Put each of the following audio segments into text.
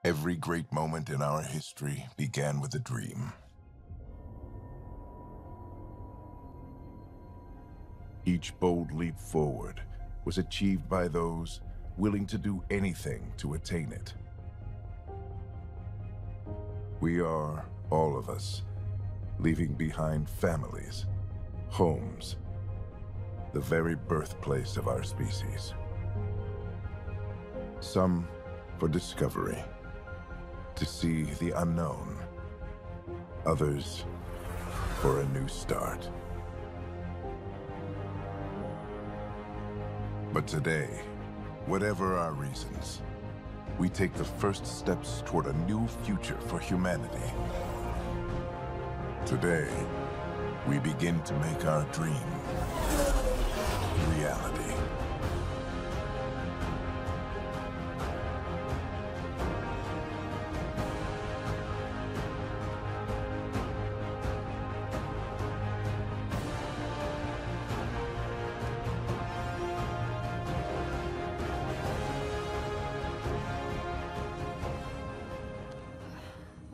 Every great moment in our history began with a dream. Each bold leap forward was achieved by those willing to do anything to attain it. We are, all of us, leaving behind families, homes, the very birthplace of our species. Some for discovery, to see the unknown. Others for a new start. But today, whatever our reasons, we take the first steps toward a new future for humanity. Today, we begin to make our dream reality.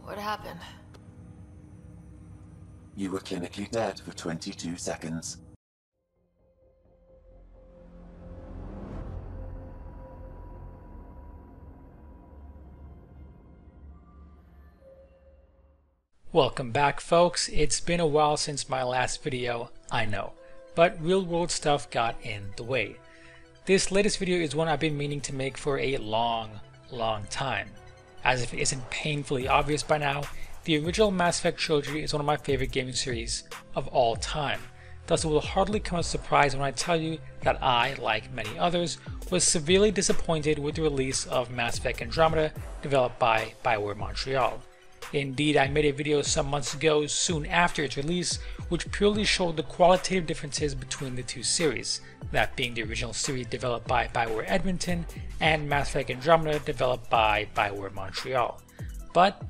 What happened? You were clinically dead for 22 seconds. Welcome back, folks. It's been a while since my last video, I know, but real world stuff got in the way. This latest video is one I've been meaning to make for a long time. As if it isn't painfully obvious by now, the original Mass Effect trilogy is one of my favorite gaming series of all time. Thus it will hardly come as a surprise when I tell you that I, like many others, was severely disappointed with the release of Mass Effect Andromeda developed by BioWare Montreal. Indeed, I made a video some months ago, soon after its release, which purely showed the qualitative differences between the two series, that being the original series developed by BioWare Edmonton and Mass Effect Andromeda developed by BioWare Montreal. But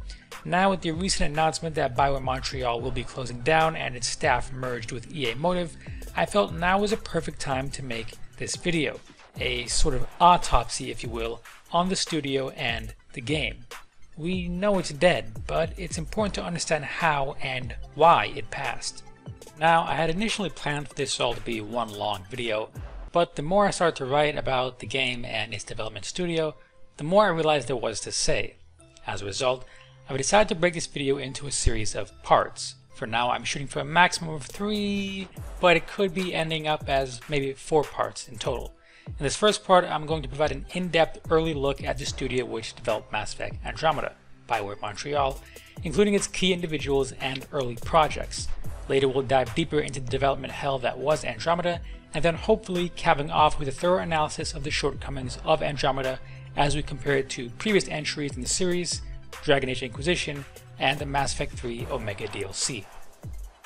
now with the recent announcement that BioWare Montreal will be closing down and its staff merged with EA Motive, I felt now was a perfect time to make this video, a sort of autopsy, if you will, on the studio and the game. We know it's dead, but it's important to understand how and why it passed. Now, I had initially planned for this all to be one long video, but the more I started to write about the game and its development studio, the more I realized there was to say. As a result, I've decided to break this video into a series of parts. For now, I'm shooting for a maximum of 3, but it could be ending up as maybe 4 parts in total. In this first part, I'm going to provide an in-depth early look at the studio which developed Mass Effect Andromeda, BioWare Montreal, including its key individuals and early projects. Later we'll dive deeper into the development hell that was Andromeda, and then hopefully capping off with a thorough analysis of the shortcomings of Andromeda as we compare it to previous entries in the series, Dragon Age Inquisition, and the Mass Effect 3 Omega DLC.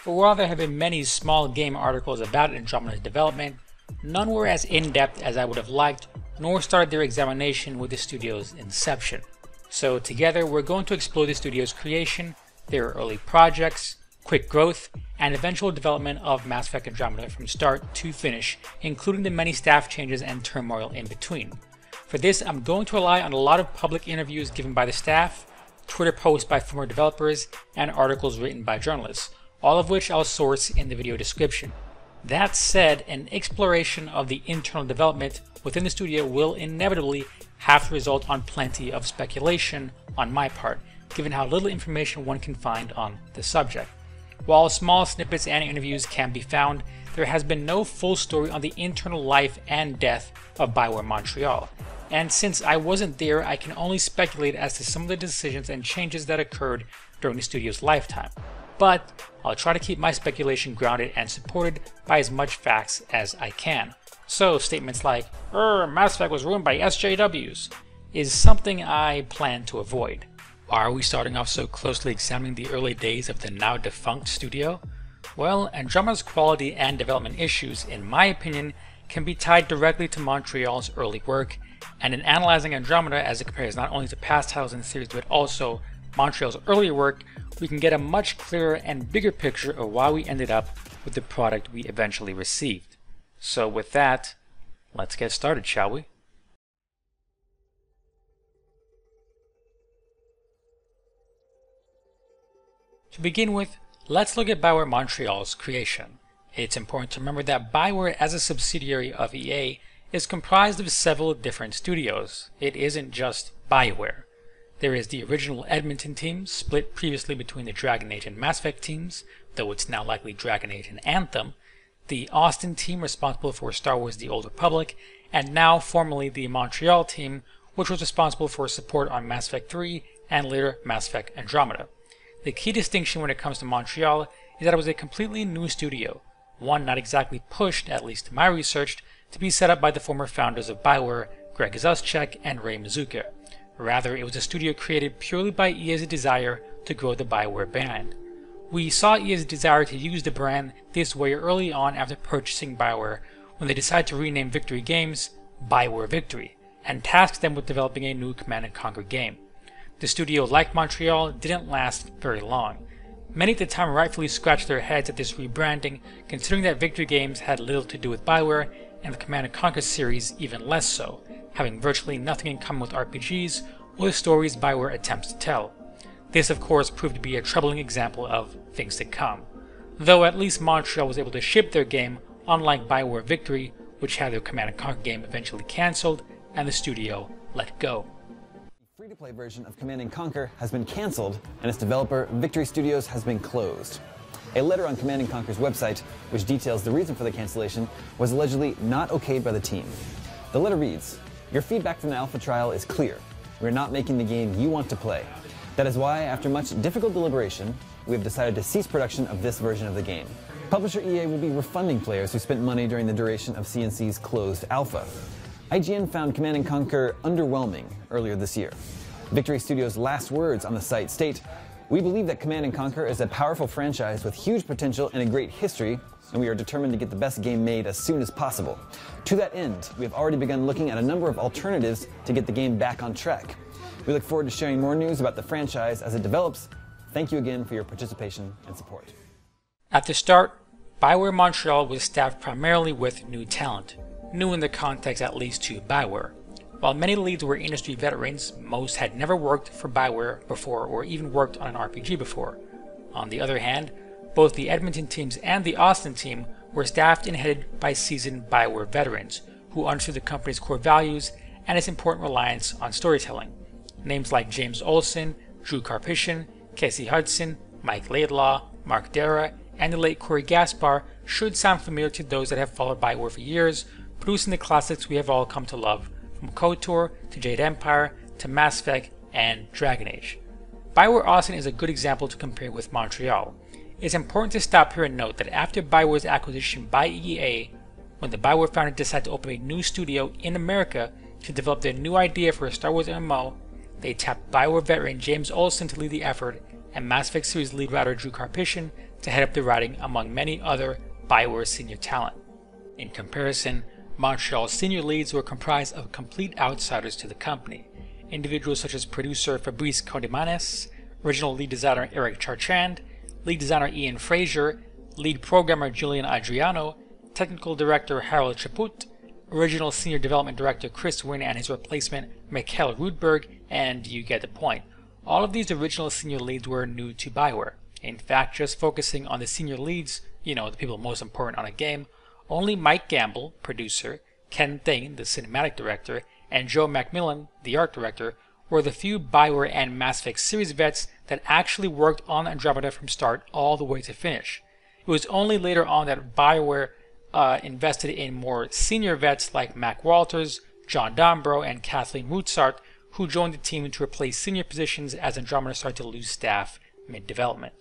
But while there have been many small game articles about Andromeda's development, none were as in-depth as I would have liked, nor started their examination with the studio's inception. So together we're going to explore the studio's creation, their early projects, quick growth, and eventual development of Mass Effect Andromeda from start to finish, including the many staff changes and turmoil in between. For this, I'm going to rely on a lot of public interviews given by the staff, Twitter posts by former developers, and articles written by journalists, all of which I'll source in the video description. That said, an exploration of the internal development within the studio will inevitably have to result on plenty of speculation on my part, given how little information one can find on the subject. While small snippets and interviews can be found, there has been no full story on the internal life and death of BioWare Montreal, and since I wasn't there, I can only speculate as to some of the decisions and changes that occurred during the studio's lifetime. But I'll try to keep my speculation grounded and supported by as much facts as I can. So statements like, Mass Effect was ruined by SJWs, is something I plan to avoid. Are we starting off so closely examining the early days of the now defunct studio? Well, Andromeda's quality and development issues, in my opinion, can be tied directly to Montreal's early work, and in analyzing Andromeda as it compares not only to past titles in the series but also Montreal's earlier work, we can get a much clearer and bigger picture of why we ended up with the product we eventually received. So with that, let's get started, shall we? To begin with, let's look at BioWare Montreal's creation. It's important to remember that BioWare, as a subsidiary of EA, is comprised of several different studios. It isn't just BioWare. There is the original Edmonton team, split previously between the Dragon Age and Mass Effect teams, though it's now likely Dragon Age and Anthem, the Austin team responsible for Star Wars The Old Republic, and now formerly the Montreal team, which was responsible for support on Mass Effect 3 and later Mass Effect Andromeda. The key distinction when it comes to Montreal is that it was a completely new studio, one not exactly pushed, at least in my research, to be set up by the former founders of BioWare, Greg Zuschek and Ray Mazuka. Rather, it was a studio created purely by EA's desire to grow the BioWare brand. We saw EA's desire to use the brand this way early on after purchasing BioWare, when they decided to rename Victory Games BioWare Victory, and tasked them with developing a new Command & Conquer game. The studio, like Montreal, didn't last very long. Many at the time rightfully scratched their heads at this rebranding, considering that Victory Games had little to do with BioWare, and the Command & Conquer series even less so, having virtually nothing in common with RPGs or the stories BioWare attempts to tell. This of course proved to be a troubling example of things to come, though at least Montreal was able to ship their game, unlike BioWare Victory, which had their Command & Conquer game eventually cancelled and the studio let go. The free-to-play version of Command & Conquer has been cancelled, and its developer, Victory Studios, has been closed. A letter on Command & Conquer's website, which details the reason for the cancellation, was allegedly not okayed by the team. The letter reads, "Your feedback from the alpha trial is clear. We are not making the game you want to play. That is why, after much difficult deliberation, we have decided to cease production of this version of the game. Publisher EA will be refunding players who spent money during the duration of CNC's closed alpha." IGN found Command & Conquer underwhelming earlier this year. Victory Studios' last words on the site state, "We believe that Command & Conquer is a powerful franchise with huge potential and a great history, and we are determined to get the best game made as soon as possible. To that end, we have already begun looking at a number of alternatives to get the game back on track. We look forward to sharing more news about the franchise as it develops. Thank you again for your participation and support." At the start, BioWare Montreal was staffed primarily with new talent, new in the context at least to BioWare. While many leads were industry veterans, most had never worked for BioWare before or even worked on an RPG before. On the other hand, both the Edmonton teams and the Austin team were staffed and headed by seasoned BioWare veterans who understood the company's core values and its important reliance on storytelling. Names like James Olsen, Drew Karpyshyn, Casey Hudson, Mike Laidlaw, Mark Dara, and the late Corey Gaspar should sound familiar to those that have followed BioWare for years, producing the classics we have all come to love, from KOTOR to Jade Empire to Mass Effect and Dragon Age. BioWare Austin is a good example to compare with Montreal. It's important to stop here and note that after BioWare's acquisition by EA, when the BioWare founders decided to open a new studio in America to develop their new idea for a Star Wars MMO, they tapped BioWare veteran James Olsen to lead the effort and Mass Effect series lead writer Drew Karpyshyn to head up the writing among many other BioWare senior talent. In comparison, Montreal's senior leads were comprised of complete outsiders to the company, individuals such as producer Fabrice Condimanes, original lead designer Eric Chartrand, lead designer Ian Fraser, lead programmer Julian Adriano, technical director Harold Chaput, original senior development director Chris Wynn and his replacement Mikhail Rudberg, and you get the point. All of these original senior leads were new to BioWare. In fact, just focusing on the senior leads, the people most important on a game, only Mike Gamble, producer, Ken Thane, the cinematic director, and Joe Macmillan, the art director, were the few BioWare and Mass Effect series vets that actually worked on Andromeda from start all the way to finish. It was only later on that BioWare invested in more senior vets like Mac Walters, John Dombrow, and Kathleen Moutsart, who joined the team to replace senior positions as Andromeda started to lose staff mid-development.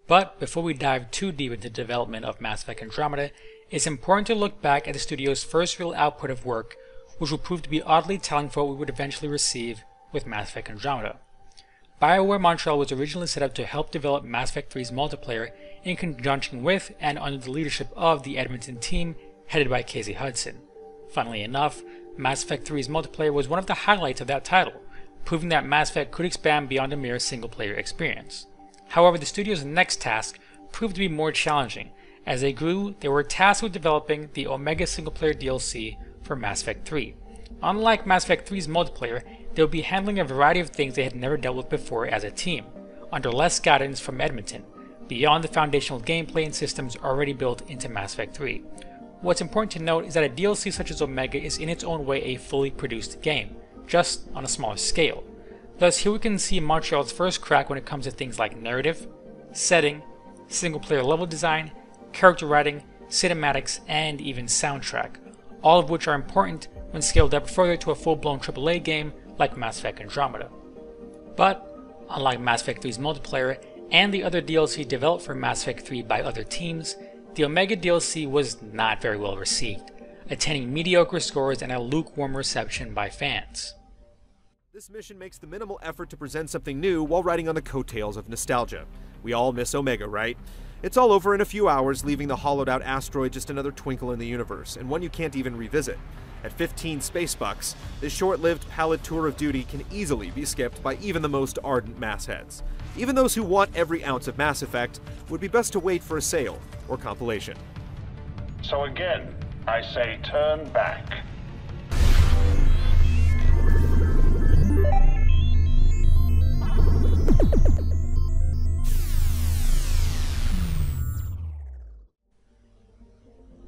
But before we dive too deep into the development of Mass Effect Andromeda, it's important to look back at the studio's first real output of work, which will prove to be oddly telling for what we would eventually receive with Mass Effect Andromeda. BioWare Montreal was originally set up to help develop Mass Effect 3's multiplayer in conjunction with and under the leadership of the Edmonton team headed by Casey Hudson. Funnily enough, Mass Effect 3's multiplayer was one of the highlights of that title, proving that Mass Effect could expand beyond a mere single-player experience. However, the studio's next task proved to be more challenging. As they grew, they were tasked with developing the Omega single-player DLC for Mass Effect 3. Unlike Mass Effect 3's multiplayer, they would be handling a variety of things they had never dealt with before as a team, under less guidance from Edmonton, beyond the foundational gameplay and systems already built into Mass Effect 3. What's important to note is that a DLC such as Omega is in its own way a fully produced game, just on a smaller scale. Thus, here we can see Montreal's first crack when it comes to things like narrative, setting, single-player level design, character writing, cinematics, and even soundtrack, all of which are important when scaled up further to a full-blown AAA game like Mass Effect Andromeda. But, unlike Mass Effect 3's multiplayer and the other DLC developed for Mass Effect 3 by other teams, the Omega DLC was not very well received, attaining mediocre scores and a lukewarm reception by fans. This mission makes the minimal effort to present something new while riding on the coattails of nostalgia. We all miss Omega, right? It's all over in a few hours, leaving the hollowed-out asteroid just another twinkle in the universe, and one you can't even revisit. At 15 space bucks, this short-lived pallid tour of duty can easily be skipped by even the most ardent massheads. Even those who want every ounce of Mass Effect would be best to wait for a sale or compilation. So again, I say turn back.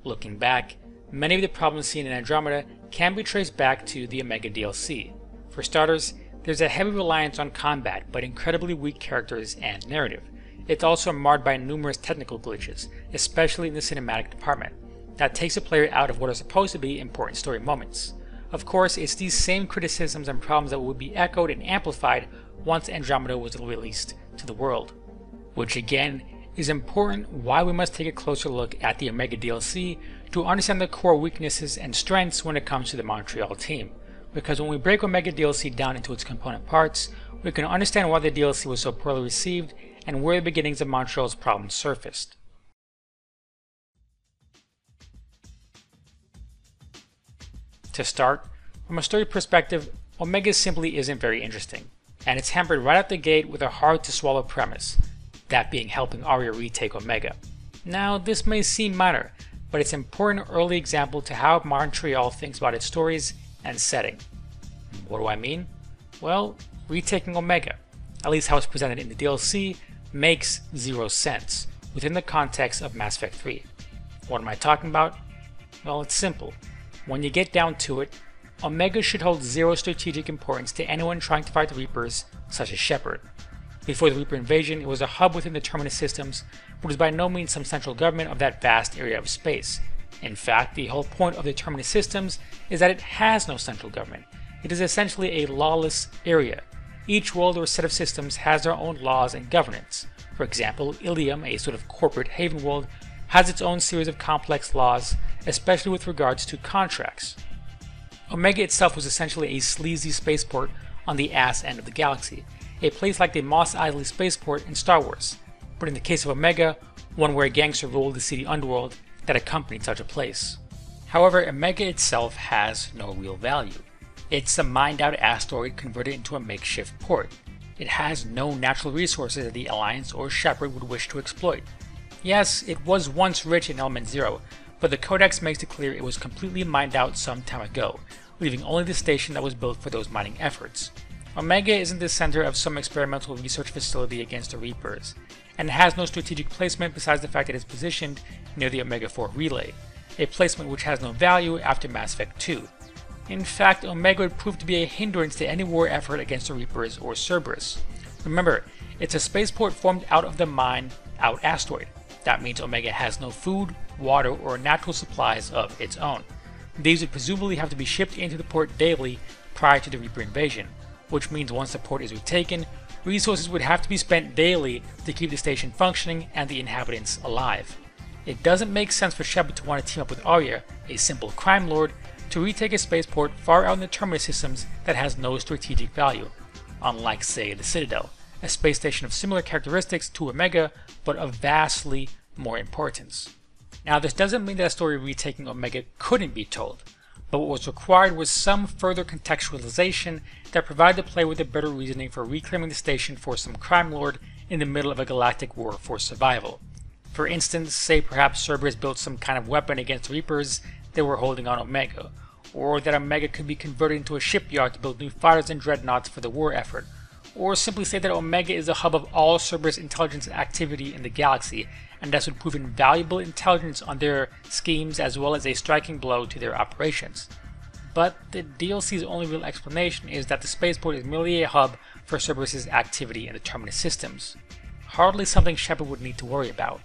Looking back, many of the problems seen in Andromeda can be traced back to the Omega DLC. For starters, there's a heavy reliance on combat, but incredibly weak characters and narrative. It's also marred by numerous technical glitches, especially in the cinematic department, that takes a player out of what are supposed to be important story moments. Of course, it's these same criticisms and problems that would be echoed and amplified once Andromeda was released to the world. Which again, is important why we must take a closer look at the Omega DLC to understand the core weaknesses and strengths when it comes to the Montreal team. Because when we break Omega DLC down into its component parts, we can understand why the DLC was so poorly received and where the beginnings of Montreal's problems surfaced. To start, from a story perspective, Omega simply isn't very interesting, and it's hampered right out the gate with a hard-to-swallow premise, that being helping Aria retake Omega. Now, this may seem minor, but it's an important early example to how Montreal thinks about its stories and setting. What do I mean? Well, retaking Omega, at least how it's presented in the DLC, makes zero sense within the context of Mass Effect 3. What am I talking about? Well, it's simple. When you get down to it, Omega should hold zero strategic importance to anyone trying to fight the Reapers, such as Shepard. Before the Reaper invasion, it was a hub within the Terminus systems, but was by no means some central government of that vast area of space. In fact, the whole point of the Terminus systems is that it has no central government. It is essentially a lawless area. Each world or set of systems has their own laws and governance. For example, Ilium, a sort of corporate haven world, has its own series of complex laws, especially with regards to contracts. Omega itself was essentially a sleazy spaceport on the ass end of the galaxy, a place like the Mos Eisley spaceport in Star Wars, but in the case of Omega, one where a gangster ruled the seedy underworld that accompanied such a place. However, Omega itself has no real value. It's a mined-out asteroid converted into a makeshift port. It has no natural resources that the Alliance or Shepard would wish to exploit. Yes, it was once rich in Element Zero, but the Codex makes it clear it was completely mined out some time ago, leaving only the station that was built for those mining efforts. Omega isn't the center of some experimental research facility against the Reapers, and it has no strategic placement besides the fact that it's positioned near the Omega-4 relay, a placement which has no value after Mass Effect 2. In fact, Omega would prove to be a hindrance to any war effort against the Reapers or Cerberus. Remember, it's a spaceport formed out of the mined-out asteroid. That means Omega has no food, water, or natural supplies of its own. These would presumably have to be shipped into the port daily prior to the Reaper invasion, which means once the port is retaken, resources would have to be spent daily to keep the station functioning and the inhabitants alive. It doesn't make sense for Shepard to want to team up with Aria, a simple crime lord, to retake a spaceport far out in the Terminus systems that has no strategic value, unlike, say, the Citadel, a space station of similar characteristics to Omega, but of vastly more importance. Now, this doesn't mean that a story retaking Omega couldn't be told, but what was required was some further contextualization that provided the player with a better reasoning for reclaiming the station for some crime lord in the middle of a galactic war for survival. For instance, say perhaps Cerberus built some kind of weapon against Reapers they were holding on Omega, or that Omega could be converted into a shipyard to build new fighters and dreadnoughts for the war effort, or simply say that Omega is the hub of all Cerberus intelligence activity in the galaxy, and thus would prove invaluable intelligence on their schemes as well as a striking blow to their operations. But the DLC's only real explanation is that the spaceport is merely a hub for Cerberus's activity in the Terminus systems. Hardly something Shepard would need to worry about.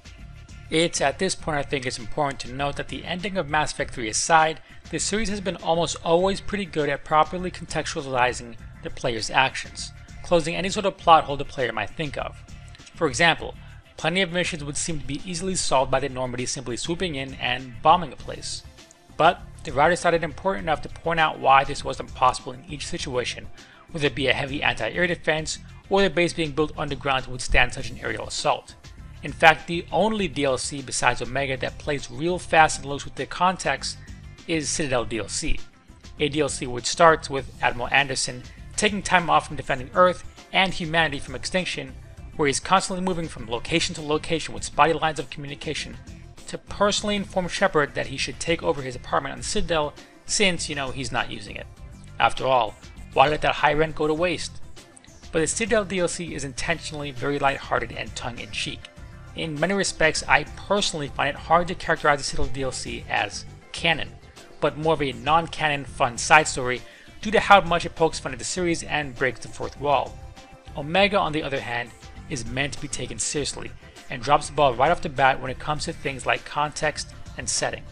It's at this point I think it's important to note that the ending of Mass Effect 3 aside, the series has been almost always pretty good at properly contextualizing the player's actions, closing any sort of plot hole the player might think of. For example, plenty of missions would seem to be easily solved by the Normandy simply swooping in and bombing a place. But the writers thought it important enough to point out why this wasn't possible in each situation, whether it be a heavy anti-air defense or the base being built underground to withstand such an aerial assault. In fact, the only DLC besides Omega that plays real fast and loose with the context is Citadel DLC, a DLC which starts with Admiral Anderson taking time off from defending Earth and humanity from extinction, where he's constantly moving from location to location with spotty lines of communication to personally inform Shepard that he should take over his apartment on the Citadel since, he's not using it. After all, why let that high rent go to waste? But the Citadel DLC is intentionally very lighthearted and tongue-in-cheek. In many respects, I personally find it hard to characterize the Citadel DLC as canon, but more of a non-canon fun side story due to how much it pokes fun at the series and breaks the fourth wall. Omega, on the other hand, is meant to be taken seriously, and drops the ball right off the bat when it comes to things like context and setting.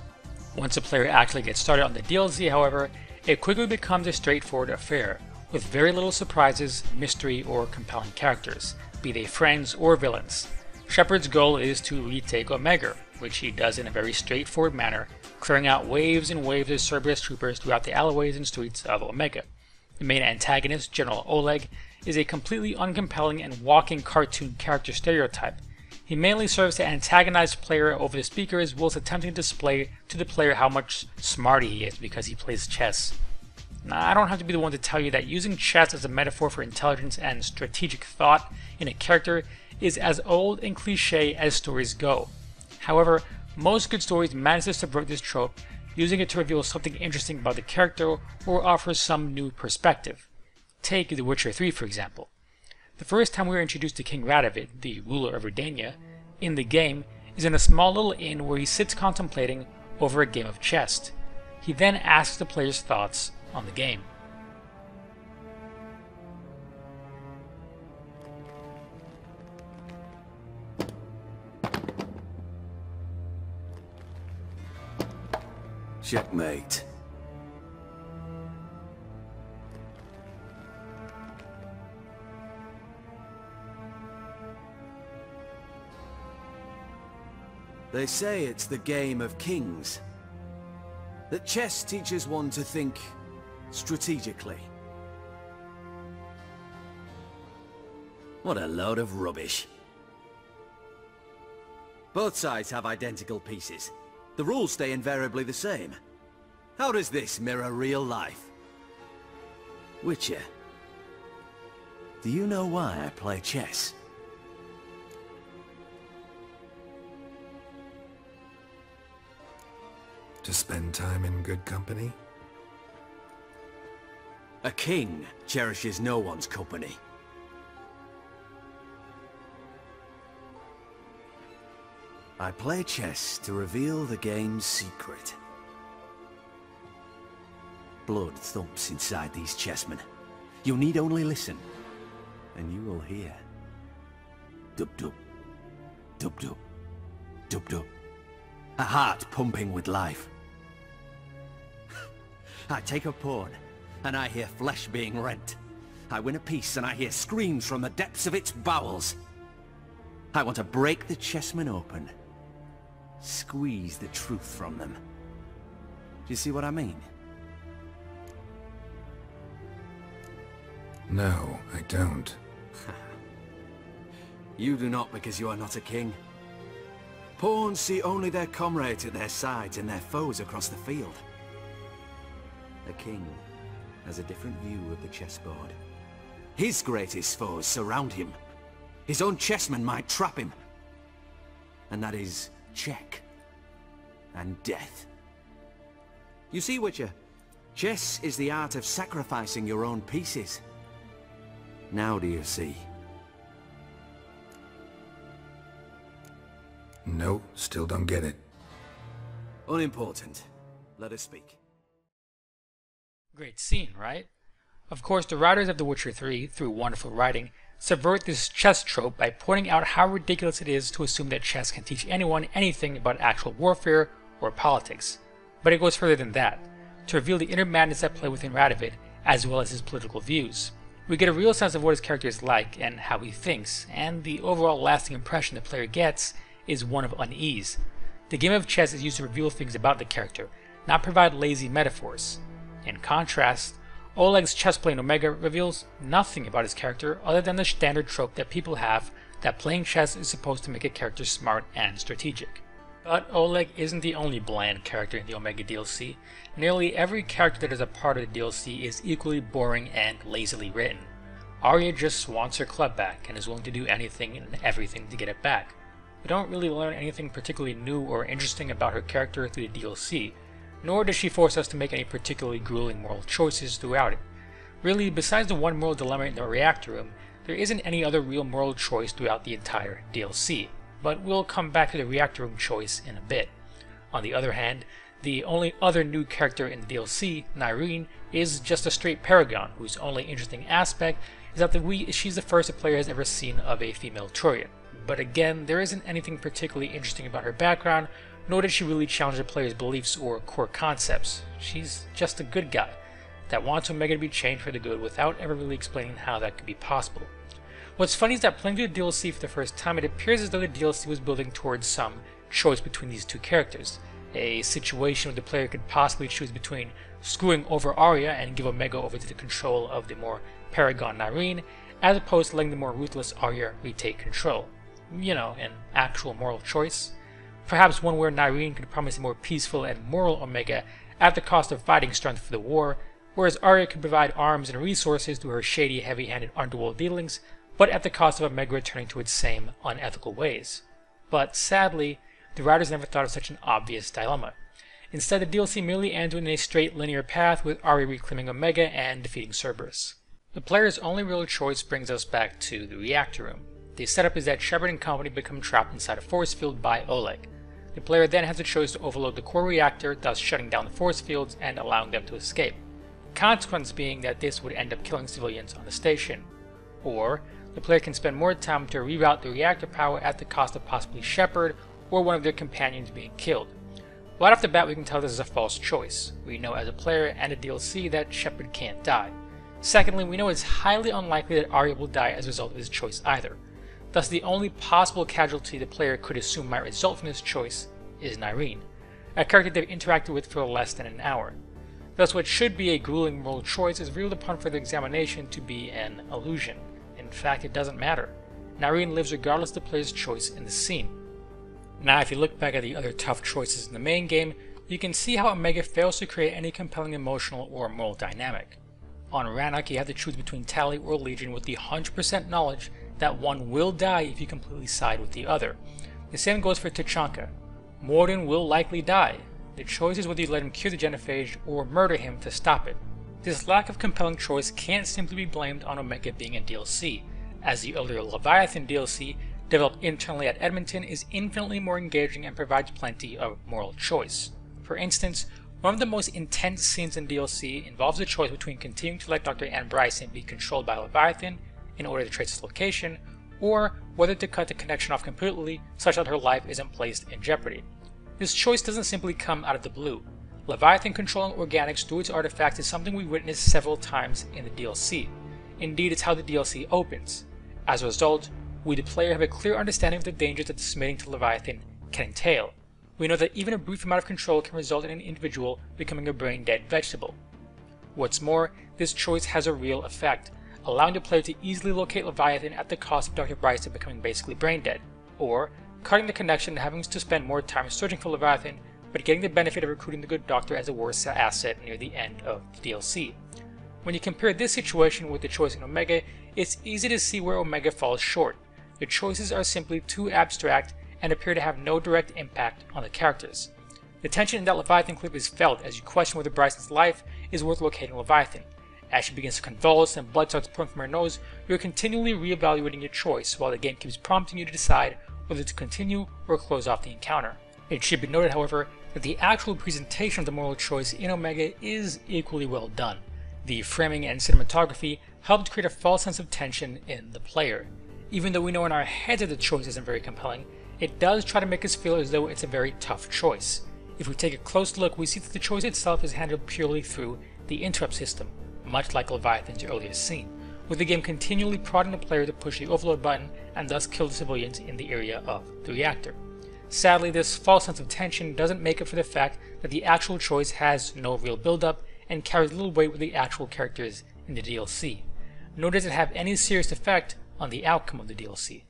Once a player actually gets started on the DLC, however, it quickly becomes a straightforward affair, with very little surprises, mystery, or compelling characters, be they friends or villains. Shepard's goal is to retake Omega, which he does in a very straightforward manner, clearing out waves and waves of Cerberus troopers throughout the alleyways and streets of Omega. The main antagonist, General Oleg, is a completely uncompelling and walking cartoon character stereotype. He mainly serves to antagonize the player over the speakers whilst attempting to display to the player how much smarter he is because he plays chess. Now, I don't have to be the one to tell you that using chess as a metaphor for intelligence and strategic thought in a character is as old and cliche as stories go. However, most good stories manage to subvert this trope, using it to reveal something interesting about the character or offer some new perspective. Take The Witcher 3 for example. The first time we are introduced to King Radovid, the ruler of Redania, in the game is in a small little inn where he sits contemplating over a game of chess. He then asks the player's thoughts on the game. Checkmate. They say it's the game of kings. That chess teaches one to think strategically. What a load of rubbish. Both sides have identical pieces. The rules stay invariably the same. How does this mirror real life? Witcher, do you know why I play chess? To spend time in good company? A king cherishes no one's company. I play chess to reveal the game's secret. Blood thumps inside these chessmen. You need only listen, and you will hear. Dub-dub, dub-dub, dub-dub. A heart pumping with life. I take a pawn, and I hear flesh being rent. I win a piece, and I hear screams from the depths of its bowels. I want to break the chessmen open. Squeeze the truth from them. Do you see what I mean? No, I don't. You do not because you are not a king. Pawns see only their comrades at their sides and their foes across the field. A king has a different view of the chessboard. His greatest foes surround him. His own chessmen might trap him. And that is check and death. You see, Witcher, chess is the art of sacrificing your own pieces. Now do you see? No, still don't get it. Unimportant. Let us speak. Great scene, right? Of course, the writers of The Witcher 3, through wonderful writing, subvert this chess trope by pointing out how ridiculous it is to assume that chess can teach anyone anything about actual warfare or politics. But it goes further than that, to reveal the inner madness at play within Radovid, as well as his political views. We get a real sense of what his character is like and how he thinks, and the overall lasting impression the player gets is one of unease. The game of chess is used to reveal things about the character, not provide lazy metaphors. In contrast, Oleg's chess play in Omega reveals nothing about his character other than the standard trope that people have that playing chess is supposed to make a character smart and strategic. But Oleg isn't the only bland character in the Omega DLC. Nearly every character that is a part of the DLC is equally boring and lazily written. Arya just wants her club back and is willing to do anything and everything to get it back. We don't really learn anything particularly new or interesting about her character through the DLC, nor does she force us to make any particularly grueling moral choices throughout it. Really, besides the one moral dilemma in the reactor room, there isn't any other real moral choice throughout the entire DLC, but we'll come back to the reactor room choice in a bit. On the other hand, the only other new character in the DLC, Nyreen, is just a straight paragon, whose only interesting aspect is that she's the first the player has ever seen of a female Turian. But again, there isn't anything particularly interesting about her background, nor did she really challenge the player's beliefs or core concepts. She's just a good guy that wants Omega to be changed for the good without ever really explaining how that could be possible. What's funny is that playing through the DLC for the first time, it appears as though the DLC was building towards some choice between these two characters. A situation where the player could possibly choose between screwing over Arya and give Omega over to the control of the more paragon Nyreen, as opposed to letting the more ruthless Arya retake control. You know, an actual moral choice. Perhaps one where Nyreen could promise a more peaceful and moral Omega at the cost of fighting strength for the war, whereas Arya could provide arms and resources through her shady, heavy-handed underworld dealings, but at the cost of Omega returning to its same unethical ways. But sadly, the writers never thought of such an obvious dilemma. Instead, the DLC merely ends in a straight linear path with Arya reclaiming Omega and defeating Cerberus. The player's only real choice brings us back to the reactor room. The setup is that Shepard and company become trapped inside a force field by Oleg. The player then has a choice to overload the core reactor, thus shutting down the force fields and allowing them to escape. The consequence being that this would end up killing civilians on the station. Or, the player can spend more time to reroute the reactor power at the cost of possibly Shepard or one of their companions being killed. Right off the bat, we can tell this is a false choice. We know as a player and a DLC that Shepard can't die. Secondly, we know it's highly unlikely that Arya will die as a result of his choice either. Thus, the only possible casualty the player could assume might result from this choice is Nyreen, a character they've interacted with for less than an hour. Thus, what should be a grueling moral choice is revealed upon further examination to be an illusion. In fact, it doesn't matter. Nyreen lives regardless of the player's choice in the scene. Now, if you look back at the other tough choices in the main game, you can see how Omega fails to create any compelling emotional or moral dynamic. On Rannoch, you have to choose between Tali or Legion with the 100% knowledge that one will die if you completely side with the other. The same goes for Tuchanka. Mordin will likely die. The choice is whether you let him cure the genophage or murder him to stop it. This lack of compelling choice can't simply be blamed on Omega being a DLC, as the earlier Leviathan DLC, developed internally at Edmonton, is infinitely more engaging and provides plenty of moral choice. For instance, one of the most intense scenes in DLC involves the choice between continuing to let Dr. Anne Bryson be controlled by Leviathan in order to trace its location, or whether to cut the connection off completely such that her life isn't placed in jeopardy. This choice doesn't simply come out of the blue. Leviathan controlling organics through its artifacts is something we witnessed several times in the DLC. Indeed, it's how the DLC opens. As a result, we the player have a clear understanding of the dangers that submitting to Leviathan can entail. We know that even a brief amount of control can result in an individual becoming a brain-dead vegetable. What's more, this choice has a real effect, allowing the player to easily locate Leviathan at the cost of Dr. Bryson becoming basically brain-dead, or cutting the connection and having to spend more time searching for Leviathan, but getting the benefit of recruiting the good doctor as a worse asset near the end of the DLC. When you compare this situation with the choice in Omega, it's easy to see where Omega falls short. The choices are simply too abstract and appear to have no direct impact on the characters. The tension in that Leviathan clip is felt as you question whether Bryson's life is worth locating Leviathan, As she begins to convulse and blood starts pouring from her nose, you're continually reevaluating your choice while the game keeps prompting you to decide whether to continue or close off the encounter. It should be noted, however, that the actual presentation of the moral choice in Omega is equally well done. The framing and cinematography helped create a false sense of tension in the player. Even though we know in our heads that the choice isn't very compelling, it does try to make us feel as though it's a very tough choice. If we take a close look, we see that the choice itself is handled purely through the interrupt system, much like Leviathan's earlier scene, with the game continually prodding the player to push the overload button and thus kill the civilians in the area of the reactor. Sadly, this false sense of tension doesn't make up for the fact that the actual choice has no real build-up and carries little weight with the actual characters in the DLC, nor does it have any serious effect on the outcome of the DLC.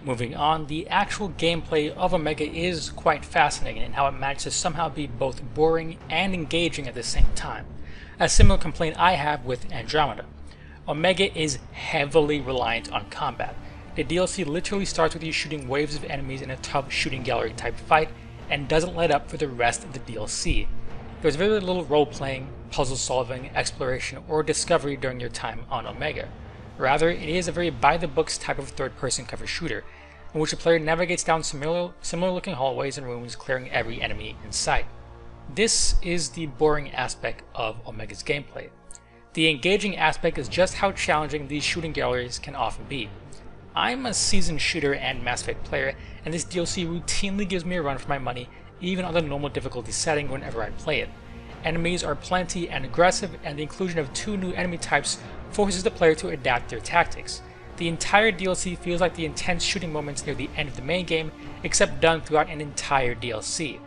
Moving on, the actual gameplay of Omega is quite fascinating in how it manages to somehow be both boring and engaging at the same time. A similar complaint I have with Andromeda. Omega is heavily reliant on combat. The DLC literally starts with you shooting waves of enemies in a tough shooting gallery type fight and doesn't let up for the rest of the DLC. There's very little role-playing, puzzle solving, exploration, or discovery during your time on Omega. Rather, it is a very by-the-books type of third-person cover shooter, in which the player navigates down similar-looking hallways and rooms, clearing every enemy in sight. This is the boring aspect of Omega's gameplay. The engaging aspect is just how challenging these shooting galleries can often be. I'm a seasoned shooter and Mass Effect player, and this DLC routinely gives me a run for my money, even on the normal difficulty setting whenever I play it. Enemies are plenty and aggressive, and the inclusion of 2 new enemy types forces the player to adapt their tactics. The entire DLC feels like the intense shooting moments near the end of the main game, except done throughout an entire DLC.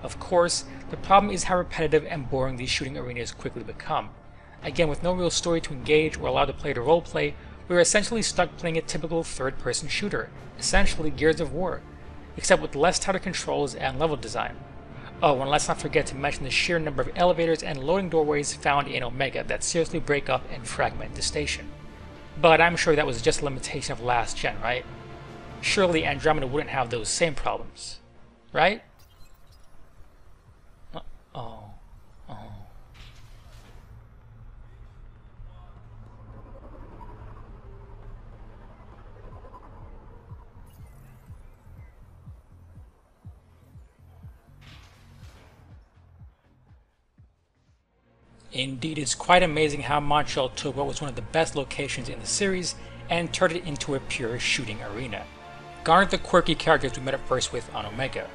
Of course, the problem is how repetitive and boring these shooting arenas quickly become. Again, with no real story to engage or allow the player to roleplay, we are essentially stuck playing a typical third-person shooter, essentially Gears of War, except with less tighter controls and level design. Oh, and let's not forget to mention the sheer number of elevators and loading doorways found in Omega that seriously break up and fragment the station. But I'm sure that was just a limitation of last gen, right? Surely Andromeda wouldn't have those same problems, right? Indeed, it's quite amazing how Montreal took what was one of the best locations in the series and turned it into a pure shooting arena. Gone are the quirky characters we met up first with on Omega.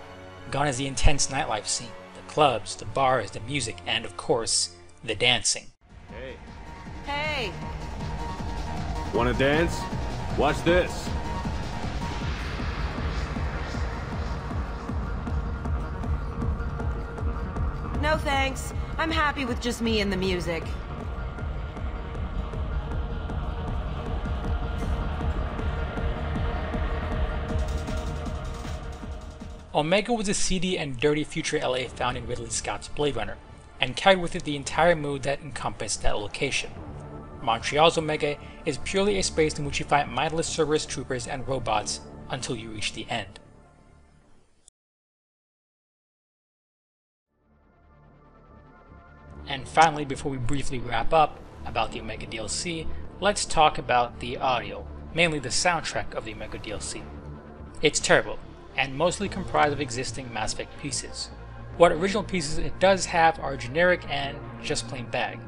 Gone is the intense nightlife scene, the clubs, the bars, the music, and of course, the dancing. Hey. Hey! Wanna dance? Watch this! No thanks. I'm happy with just me and the music. Omega was a seedy and dirty future LA found in Ridley Scott's Blade Runner, and carried with it the entire mood that encompassed that location. Montreal's Omega is purely a space in which you fight mindless Cerberus troopers and robots until you reach the end. And finally, before we briefly wrap up about the Omega DLC, let's talk about the audio, mainly the soundtrack of the Omega DLC. It's terrible, and mostly comprised of existing Mass Effect pieces. What original pieces it does have are generic and just plain bad.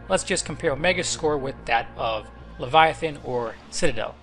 Let's just compare Omega's score with that of Leviathan or Citadel.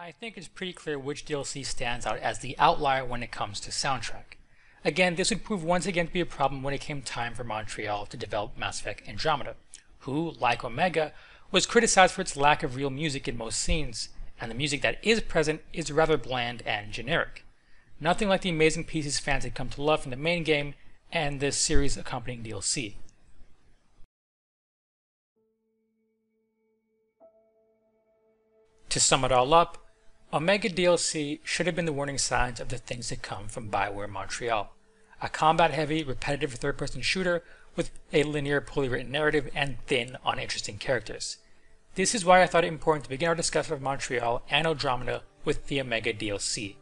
I think it's pretty clear which DLC stands out as the outlier when it comes to soundtrack. Again, this would prove once again to be a problem when it came time for Montreal to develop Mass Effect Andromeda, who, like Omega, was criticized for its lack of real music in most scenes, and the music that is present is rather bland and generic. Nothing like the amazing pieces fans had come to love from the main game and the series accompanying DLC. To sum it all up, Omega DLC should have been the warning signs of the things to come from BioWare Montreal. A combat-heavy, repetitive third-person shooter with a linear, poorly written narrative and thin, uninteresting characters. This is why I thought it important to begin our discussion of Montreal and Andromeda with the Omega DLC.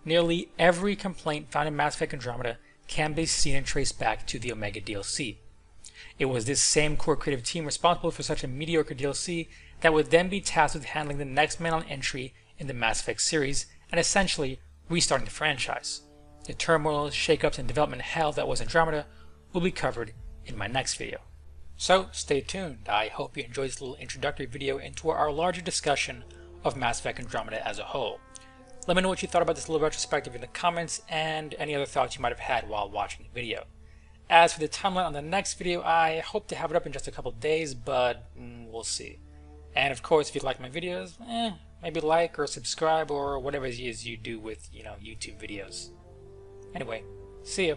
Nearly every complaint found in Mass Effect Andromeda can be seen and traced back to the Omega DLC. It was this same core creative team responsible for such a mediocre DLC that would then be tasked with handling the next man on entry in the Mass Effect series and essentially restarting the franchise. The turmoil, shakeups, and development hell that was Andromeda will be covered in my next video. So stay tuned. I hope you enjoyed this little introductory video into our larger discussion of Mass Effect Andromeda as a whole. Let me know what you thought about this little retrospective in the comments and any other thoughts you might have had while watching the video. As for the timeline on the next video, I hope to have it up in just a couple days, but we'll see. And of course, if you like my videos, maybe like or subscribe or whatever it is you do with, YouTube videos. Anyway, see ya.